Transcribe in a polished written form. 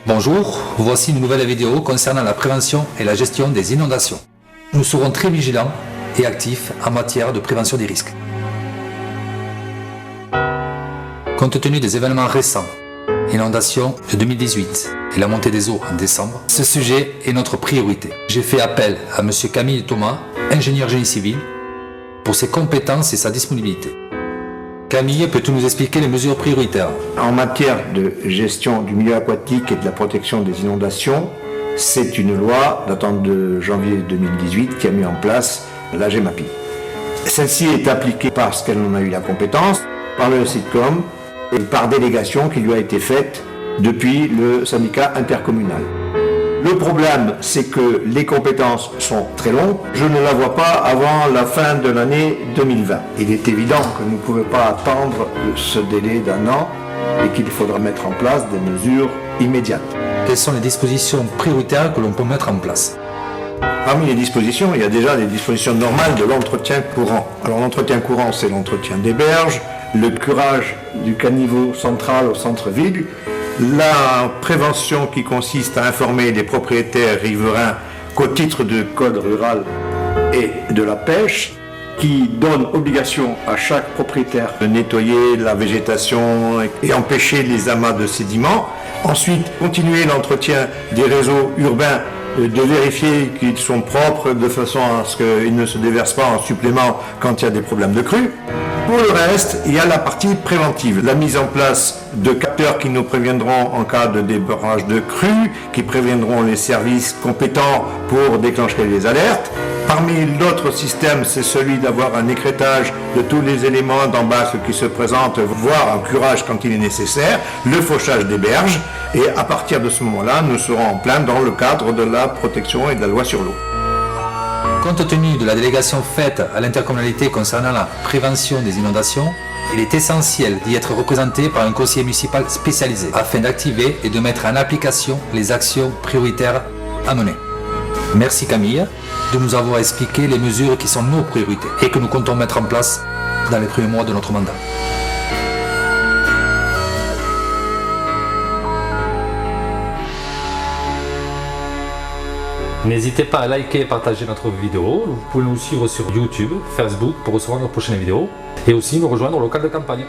Bonjour, voici une nouvelle vidéo concernant la prévention et la gestion des inondations. Nous serons très vigilants et actifs en matière de prévention des risques. Compte tenu des événements récents, inondations de 2018 et la montée des eaux en décembre, ce sujet est notre priorité. J'ai fait appel à M. Camille Thomas, ingénieur génie civil, pour ses compétences et sa disponibilité. Camille, peux-tu nous expliquer les mesures prioritaires? En matière de gestion du milieu aquatique et de la protection des inondations, c'est une loi datant de janvier 2018 qui a mis en place la GEMAPI. Celle-ci est appliquée parce qu'elle en a eu la compétence, par le SITCOM et par délégation qui lui a été faite depuis le syndicat intercommunal. Le problème, c'est que les compétences sont très longues. Je ne la vois pas avant la fin de l'année 2020. Il est évident que nous ne pouvons pas attendre ce délai d'un an et qu'il faudra mettre en place des mesures immédiates. Quelles sont les dispositions prioritaires que l'on peut mettre en place? Parmi les dispositions, il y a déjà les dispositions normales de l'entretien courant. Alors l'entretien courant, c'est l'entretien des berges, le curage du caniveau central au centre-ville, la prévention qui consiste à informer les propriétaires riverains qu'au titre du code rural et de la pêche, qui donne obligation à chaque propriétaire de nettoyer la végétation et empêcher les amas de sédiments. Ensuite, continuer l'entretien des réseaux urbains, de vérifier qu'ils sont propres de façon à ce qu'ils ne se déversent pas en supplément quand il y a des problèmes de crue. Pour le reste, il y a la partie préventive, la mise en place de capteurs qui nous préviendront en cas de débordage de crue, qui préviendront les services compétents pour déclencher les alertes. Parmi l'autre système, c'est celui d'avoir un écrêtage de tous les éléments d'embâcle qui se présentent, voire un curage quand il est nécessaire, le fauchage des berges, et à partir de ce moment-là, nous serons en plein dans le cadre de la protection et de la loi sur l'eau. Compte tenu de la délégation faite à l'intercommunalité concernant la prévention des inondations, il est essentiel d'y être représenté par un conseiller municipal spécialisé afin d'activer et de mettre en application les actions prioritaires à mener. Merci Camille de nous avoir expliqué les mesures qui sont nos priorités et que nous comptons mettre en place dans les premiers mois de notre mandat. N'hésitez pas à liker et partager notre vidéo. Vous pouvez nous suivre sur YouTube, Facebook pour recevoir nos prochaines vidéos et aussi nous rejoindre au local de campagne.